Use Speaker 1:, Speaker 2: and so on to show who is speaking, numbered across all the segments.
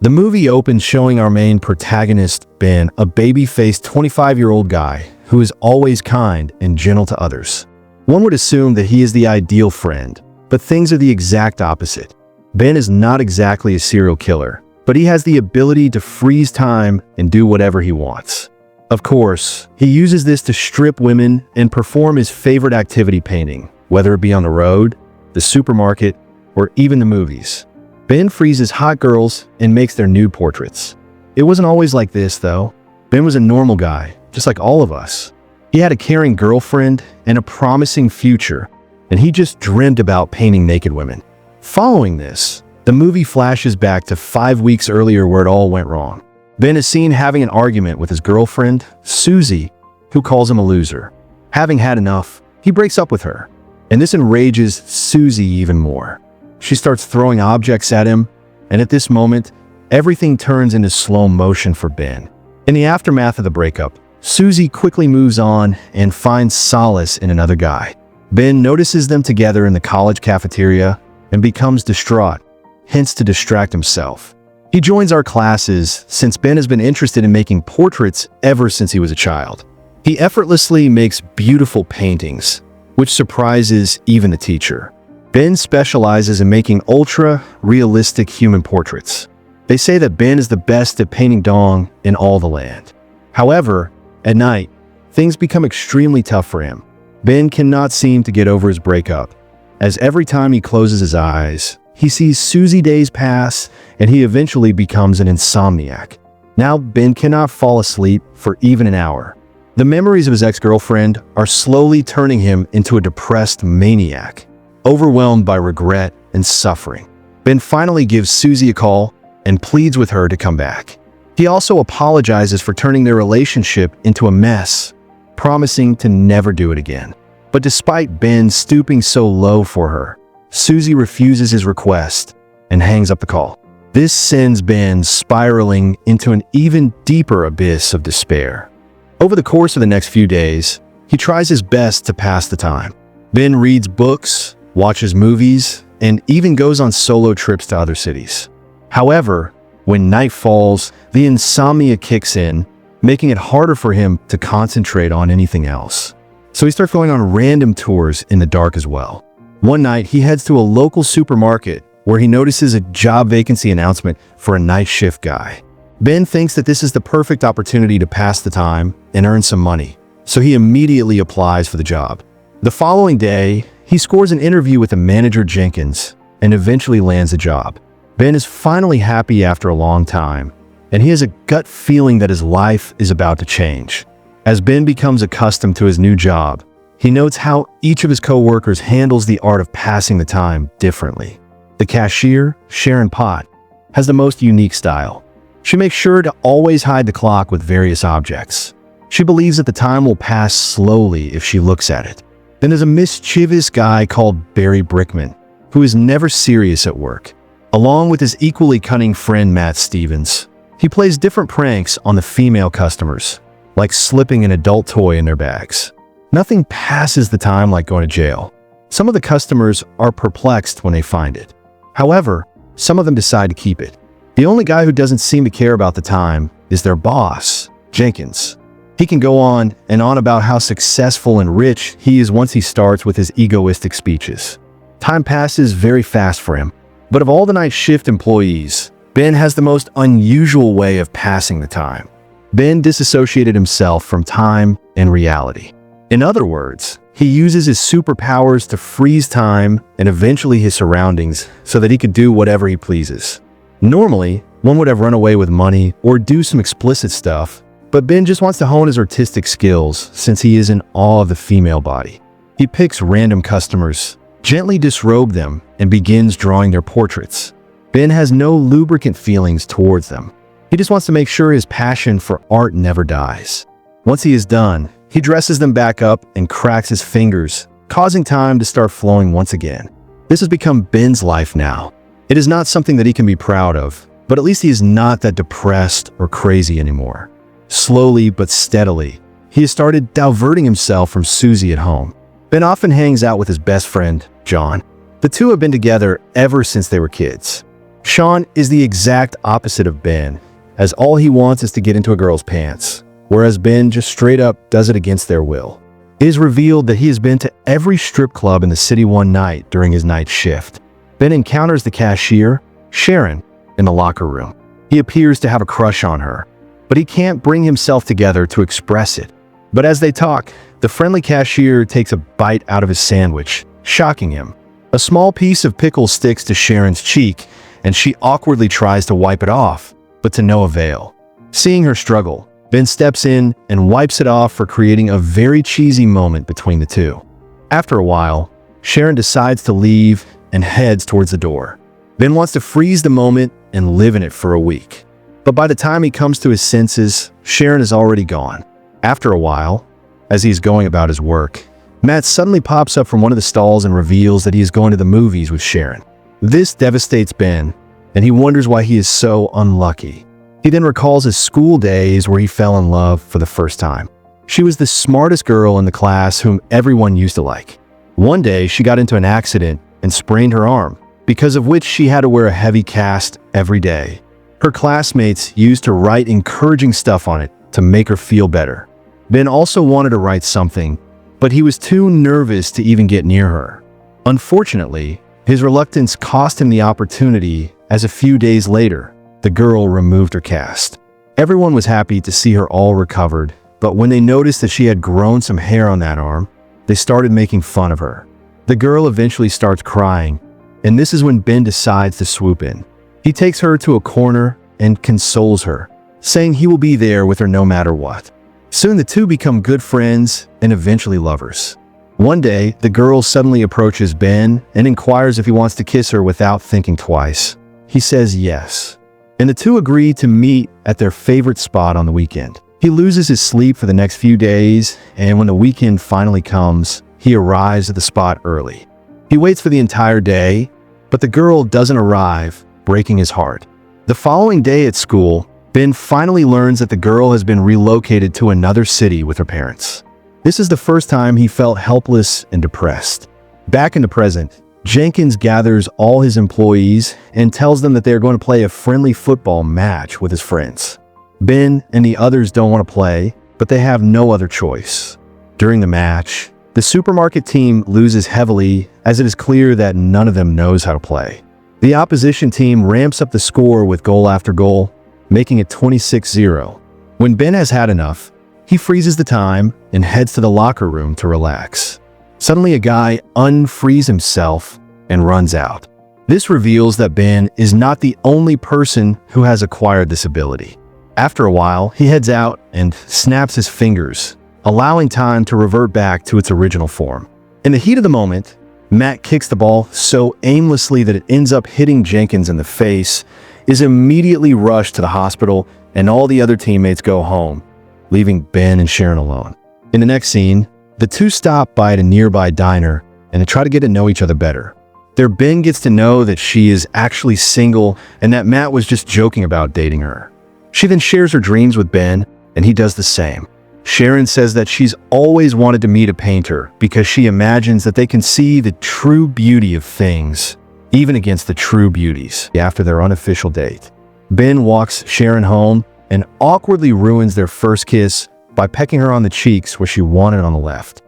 Speaker 1: The movie opens showing our main protagonist, Ben, a baby-faced 25-year-old guy who is always kind and gentle to others. One would assume that he is the ideal friend, but things are the exact opposite. Ben is not exactly a serial killer, but he has the ability to freeze time and do whatever he wants. Of course, he uses this to strip women and perform his favorite activity, painting, whether it be on the road, the supermarket, or even the movies. Ben freezes hot girls and makes their nude portraits. It wasn't always like this, though. Ben was a normal guy, just like all of us. He had a caring girlfriend and a promising future, and he just dreamed about painting naked women. Following this, the movie flashes back to 5 weeks earlier where it all went wrong. Ben is seen having an argument with his girlfriend, Susie, who calls him a loser. Having had enough, he breaks up with her, and this enrages Susie even more. She starts throwing objects at him, and at this moment, everything turns into slow motion for Ben. In the aftermath of the breakup, Susie quickly moves on and finds solace in another guy. Ben notices them together in the college cafeteria and becomes distraught, hence to distract himself. He joins our classes since Ben has been interested in making portraits ever since he was a child. He effortlessly makes beautiful paintings, which surprises even the teacher. Ben specializes in making ultra-realistic human portraits. They say that Ben is the best at painting dong in all the land. However, at night, things become extremely tough for him. Ben cannot seem to get over his breakup, as every time he closes his eyes, he sees Susie days pass and he eventually becomes an insomniac. Now Ben cannot fall asleep for even an hour. The memories of his ex-girlfriend are slowly turning him into a depressed maniac, overwhelmed by regret and suffering. Ben finally gives Susie a call and pleads with her to come back. He also apologizes for turning their relationship into a mess, promising to never do it again. But despite Ben stooping so low for her, Susie refuses his request and hangs up the call. This sends Ben spiraling into an even deeper abyss of despair. Over the course of the next few days, he tries his best to pass the time. Ben reads books, watches movies, and even goes on solo trips to other cities. However, when night falls, the insomnia kicks in, making it harder for him to concentrate on anything else. So he starts going on random tours in the dark as well. One night, he heads to a local supermarket where he notices a job vacancy announcement for a night shift guy. Ben thinks that this is the perfect opportunity to pass the time and earn some money, so he immediately applies for the job. The following day, he scores an interview with the manager Jenkins and eventually lands the job. Ben is finally happy after a long time, and he has a gut feeling that his life is about to change. As Ben becomes accustomed to his new job, he notes how each of his co-workers handles the art of passing the time differently. The cashier, Sharon Pott, has the most unique style. She makes sure to always hide the clock with various objects. She believes that the time will pass slowly if she looks at it. Then there's a mischievous guy called Barry Brickman, who is never serious at work. Along with his equally cunning friend Matt Stevens, he plays different pranks on the female customers, like slipping an adult toy in their bags. Nothing passes the time like going to jail. Some of the customers are perplexed when they find it. However, some of them decide to keep it. The only guy who doesn't seem to care about the time is their boss, Jenkins. He can go on and on about how successful and rich he is once he starts with his egoistic speeches. Time passes very fast for him, but of all the night shift employees, Ben has the most unusual way of passing the time. Ben disassociated himself from time and reality. In other words, he uses his superpowers to freeze time and eventually his surroundings so that he could do whatever he pleases. Normally, one would have run away with money or do some explicit stuff, but Ben just wants to hone his artistic skills since he is in awe of the female body. He picks random customers, gently disrobe them, and begins drawing their portraits. Ben has no lubricant feelings towards them. He just wants to make sure his passion for art never dies. Once he is done, he dresses them back up and cracks his fingers, causing time to start flowing once again. This has become Ben's life now. It is not something that he can be proud of, but at least he is not that depressed or crazy anymore. Slowly but steadily, he has started diverting himself from Susie at home. Ben often hangs out with his best friend, John. The two have been together ever since they were kids. Sean is the exact opposite of Ben, as all he wants is to get into a girl's pants, whereas Ben just straight up does it against their will. It is revealed that he has been to every strip club in the city one night during his night shift. Ben encounters the cashier, Sharon, in the locker room. He appears to have a crush on her, but he can't bring himself together to express it. But as they talk, the friendly cashier takes a bite out of his sandwich, shocking him. A small piece of pickle sticks to Sharon's cheek, and she awkwardly tries to wipe it off, but to no avail. Seeing her struggle, Ben steps in and wipes it off for creating a very cheesy moment between the two. After a while, Sharon decides to leave and heads towards the door. Ben wants to freeze the moment and live in it for a week. But by the time he comes to his senses, Sharon is already gone. After a while, as he's going about his work, Matt suddenly pops up from one of the stalls and reveals that he is going to the movies with Sharon. This devastates Ben, and he wonders why he is so unlucky. He then recalls his school days where he fell in love for the first time. She was the smartest girl in the class whom everyone used to like. One day, she got into an accident and sprained her arm, because of which she had to wear a heavy cast every day. Her classmates used to write encouraging stuff on it to make her feel better. Ben also wanted to write something, but he was too nervous to even get near her. Unfortunately, his reluctance cost him the opportunity, as a few days later, the girl removed her cast. Everyone was happy to see her all recovered, but when they noticed that she had grown some hair on that arm, they started making fun of her. The girl eventually starts crying, and this is when Ben decides to swoop in. He takes her to a corner and consoles her, saying he will be there with her no matter what. Soon the two become good friends and eventually lovers. One day, the girl suddenly approaches Ben and inquires if he wants to kiss her without thinking twice. He says yes, and the two agree to meet at their favorite spot on the weekend. He loses his sleep for the next few days, and when the weekend finally comes, he arrives at the spot early. He waits for the entire day, but the girl doesn't arrive, breaking his heart. The following day at school, Ben finally learns that the girl has been relocated to another city with her parents. This is the first time he felt helpless and depressed. Back in the present, Jenkins gathers all his employees and tells them that they are going to play a friendly football match with his friends. Ben and the others don't want to play, but they have no other choice. During the match, the supermarket team loses heavily, as it is clear that none of them knows how to play. The opposition team ramps up the score with goal after goal, making it 26-0. When Ben has had enough, he freezes the time and heads to the locker room to relax. Suddenly, a guy unfrees himself and runs out. This reveals that Ben is not the only person who has acquired this ability. After a while, he heads out and snaps his fingers, allowing time to revert back to its original form. In the heat of the moment, Matt kicks the ball so aimlessly that it ends up hitting Jenkins in the face, is immediately rushed to the hospital, and all the other teammates go home, leaving Ben and Sharon alone. In the next scene, the two stop by at a nearby diner and they try to get to know each other better. There, Ben gets to know that she is actually single and that Matt was just joking about dating her. She then shares her dreams with Ben, and he does the same. Sharon says that she's always wanted to meet a painter because she imagines that they can see the true beauty of things, even against the true beauties, after their unofficial date. Ben walks Sharon home and awkwardly ruins their first kiss by pecking her on the cheeks where she wanted on the left.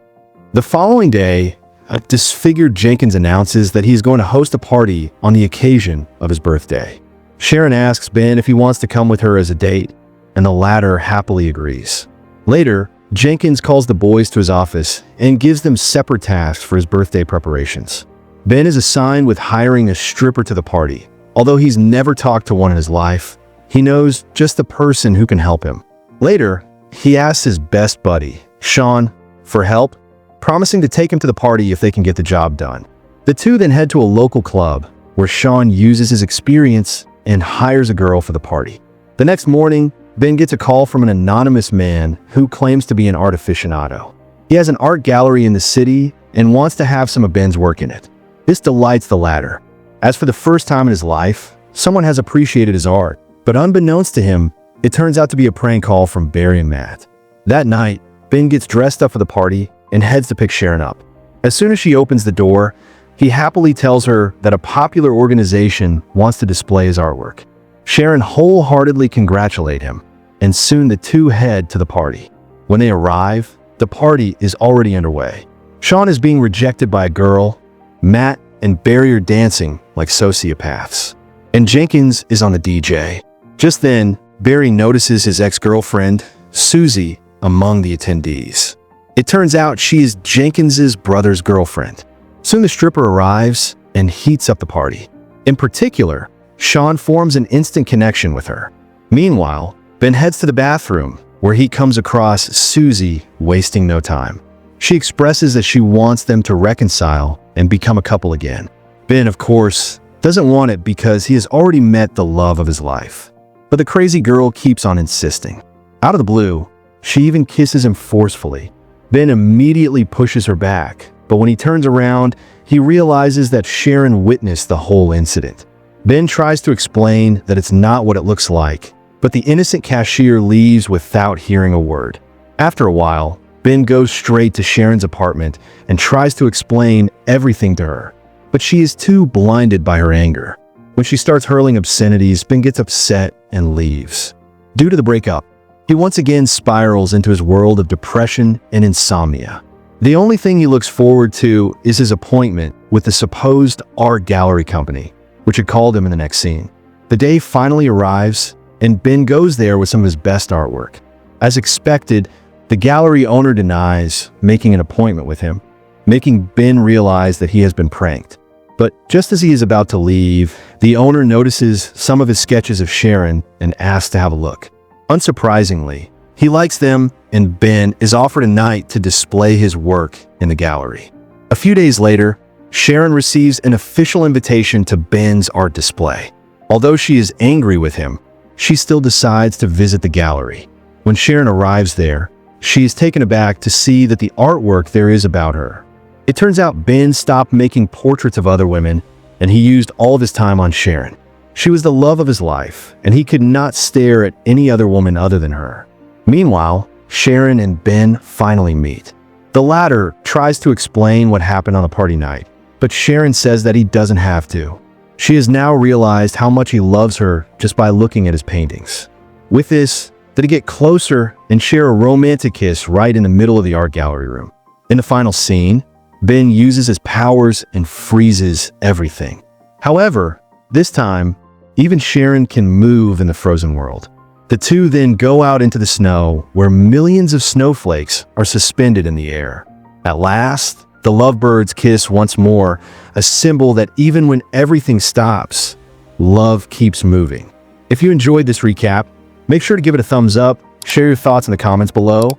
Speaker 1: The following day, a disfigured Jenkins announces that he's going to host a party on the occasion of his birthday. Sharon asks Ben if he wants to come with her as a date, and the latter happily agrees. Later, Jenkins calls the boys to his office and gives them separate tasks for his birthday preparations. Ben is assigned with hiring a stripper to the party. Although he's never talked to one in his life, he knows just the person who can help him. Later, he asks his best buddy, Sean, for help, promising to take him to the party if they can get the job done. The two then head to a local club, where Sean uses his experience and hires a girl for the party. The next morning, Ben gets a call from an anonymous man who claims to be an art aficionado. He has an art gallery in the city and wants to have some of Ben's work in it. This delights the latter, as for the first time in his life, someone has appreciated his art, but unbeknownst to him, it turns out to be a prank call from Barry and Matt. That night, Ben gets dressed up for the party and heads to pick Sharon up. As soon as she opens the door, he happily tells her that a popular organization wants to display his artwork. Sharon wholeheartedly congratulates him, and soon the two head to the party. When they arrive, the party is already underway. Sean is being rejected by a girl, Matt and Barry are dancing like sociopaths, and Jenkins is on the DJ. Just then, Barry notices his ex-girlfriend, Susie, among the attendees. It turns out she is Jenkins's brother's girlfriend. Soon the stripper arrives and heats up the party. In particular, Sean forms an instant connection with her. Meanwhile, Ben heads to the bathroom, where he comes across Susie wasting no time. She expresses that she wants them to reconcile and become a couple again. Ben, of course, doesn't want it because he has already met the love of his life. But the crazy girl keeps on insisting. Out of the blue, she even kisses him forcefully. Ben immediately pushes her back, but when he turns around, he realizes that Sharon witnessed the whole incident. Ben tries to explain that it's not what it looks like, but the innocent cashier leaves without hearing a word. After a while, Ben goes straight to Sharon's apartment and tries to explain everything to her, but she is too blinded by her anger. When she starts hurling obscenities, Ben gets upset and leaves. Due to the breakup, he once again spirals into his world of depression and insomnia. The only thing he looks forward to is his appointment with the supposed art gallery company, which had called him in the next scene. The day finally arrives, and Ben goes there with some of his best artwork. As expected, the gallery owner denies making an appointment with him, making Ben realize that he has been pranked. But just as he is about to leave, the owner notices some of his sketches of Sharon and asks to have a look. Unsurprisingly, he likes them, and Ben is offered a night to display his work in the gallery. A few days later, Sharon receives an official invitation to Ben's art display. Although she is angry with him, she still decides to visit the gallery. When Sharon arrives there, she is taken aback to see that the artwork there is about her. It turns out Ben stopped making portraits of other women, and he used all of his time on Sharon. She was the love of his life, and he could not stare at any other woman other than her. Meanwhile, Sharon and Ben finally meet. The latter tries to explain what happened on the party night, but Sharon says that he doesn't have to. She has now realized how much he loves her just by looking at his paintings. With this, they get closer and share a romantic kiss right in the middle of the art gallery room. In the final scene, Ben uses his powers and freezes everything. However, this time, even Sharon can move in the frozen world. The two then go out into the snow, where millions of snowflakes are suspended in the air. At last, the lovebirds kiss once more, a symbol that even when everything stops, love keeps moving. If you enjoyed this recap, make sure to give it a thumbs up, share your thoughts in the comments below,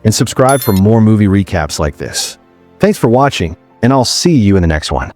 Speaker 1: and subscribe for more movie recaps like this. Thanks for watching, and I'll see you in the next one.